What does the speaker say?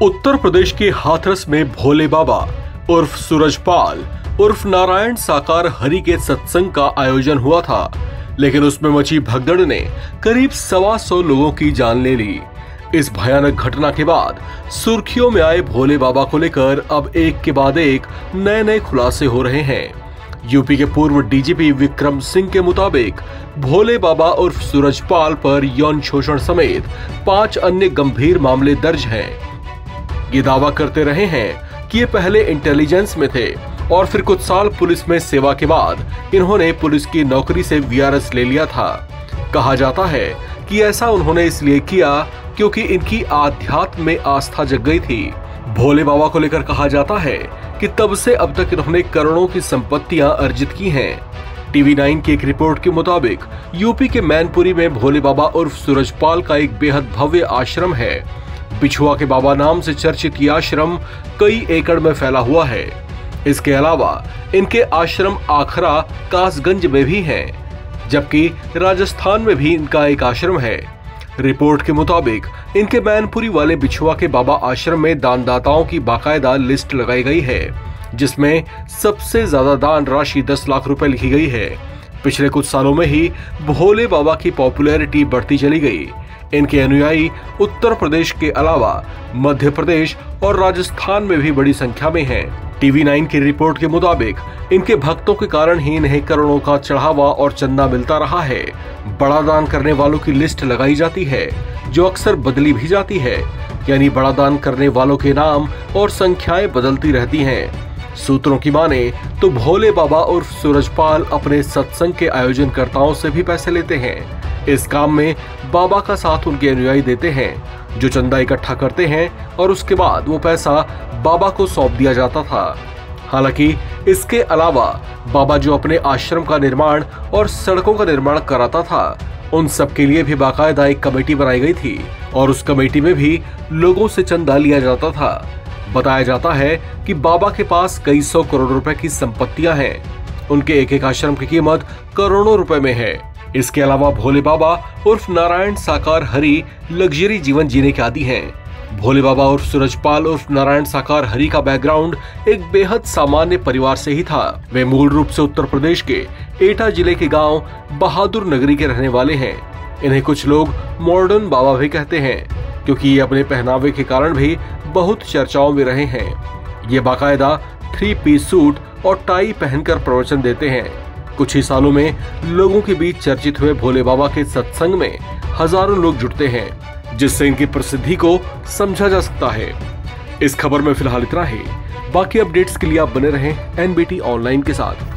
उत्तर प्रदेश के हाथरस में भोले बाबा उर्फ सूरजपाल उर्फ नारायण साकार हरि के सत्संग का आयोजन हुआ था, लेकिन उसमें मची भगदड़ ने करीब 125 लोगों की जान ले ली। इस भयानक घटना के बाद सुर्खियों में आए भोले बाबा को लेकर अब एक के बाद एक नए खुलासे हो रहे हैं। यूपी के पूर्व डीजीपी विक्रम सिंह के मुताबिक भोले बाबा उर्फ सूरजपाल पर यौन शोषण समेत 5 अन्य गंभीर मामले दर्ज हैं। ये दावा करते रहे हैं कि ये पहले इंटेलिजेंस में थे और फिर कुछ साल पुलिस में सेवा के बाद इन्होंने पुलिस की नौकरी से वीआरएस ले लिया था। कहा जाता है कि ऐसा उन्होंने इसलिए किया क्योंकि इनकी आध्यात्म में आस्था जग गई थी। भोले बाबा को लेकर कहा जाता है कि तब से अब तक इन्होंने करोड़ों की संपत्तियां अर्जित की हैं। टीवी 9 की एक रिपोर्ट के मुताबिक यूपी के मैनपुरी में भोले बाबा उर्फ सूरजपाल का एक बेहद भव्य आश्रम है। बिछुआ के बाबा नाम से चर्चित ये आश्रम कई एकड़ में फैला हुआ है। इसके अलावा इनके आश्रम आखरा कासगंज में भी हैं, जबकि राजस्थान में भी इनका एक आश्रम है। रिपोर्ट के मुताबिक इनके मैनपुरी वाले बिछुआ के बाबा आश्रम में दानदाताओं की बाकायदा लिस्ट लगाई गई है, जिसमें सबसे ज्यादा दान राशि 10 लाख रुपए लिखी गई है। पिछले कुछ सालों में ही भोले बाबा की पॉपुलैरिटी बढ़ती चली गई। इनके अनुयायी उत्तर प्रदेश के अलावा मध्य प्रदेश और राजस्थान में भी बड़ी संख्या में हैं। टीवी 9 की रिपोर्ट के मुताबिक इनके भक्तों के कारण ही इन्हें करोड़ों का चढ़ावा और चंदा मिलता रहा है। बड़ा दान करने वालों की लिस्ट लगाई जाती है, जो अक्सर बदली भी जाती है, यानी बड़ा दान करने वालों के नाम और संख्याएं बदलती रहती हैं। सूत्रों की माने तो भोले बाबा उर्फ सूरजपाल अपने सत्संग के आयोजनकर्ताओं से भी पैसे लेते हैं। इस काम में बाबा का साथ उनके अनुयायी देते हैं, जो चंदा इकट्ठा करते हैं और उसके बाद वो पैसा बाबा को सौंप दिया जाता था। हालांकि इसके अलावा बाबा जो अपने आश्रम का निर्माण और सड़कों का निर्माण कराता था, उन सब के लिए भी बाकायदा एक कमेटी बनाई गई थी और उस कमेटी में भी लोगों से चंदा लिया जाता था। बताया जाता है कि बाबा के पास कई 100 करोड़ रुपए की संपत्तियां हैं। उनके एक आश्रम की कीमत करोड़ों रुपए में है। इसके अलावा भोले बाबा उर्फ नारायण साकार हरि लग्जरी जीवन जीने के आदी हैं। भोले बाबा उर्फ सूरजपाल उर्फ नारायण साकार हरि का बैकग्राउंड एक बेहद सामान्य परिवार से ही था। वे मूल रूप से उत्तर प्रदेश के एटा जिले के गांव बहादुर नगरी के रहने वाले हैं। इन्हें कुछ लोग मॉडर्न बाबा भी कहते हैं, क्योंकि ये अपने पहनावे के कारण भी बहुत चर्चाओं में रहे हैं। ये बाकायदा 3 पीस सूट और टाई पहनकर प्रवचन देते हैं। कुछ ही सालों में लोगों के बीच चर्चित हुए भोले बाबा के सत्संग में हजारों लोग जुटते हैं, जिससे इनकी प्रसिद्धि को समझा जा सकता है। इस खबर में फिलहाल इतना ही। बाकी अपडेट्स के लिए आप बने रहें एनबीटी ऑनलाइन के साथ।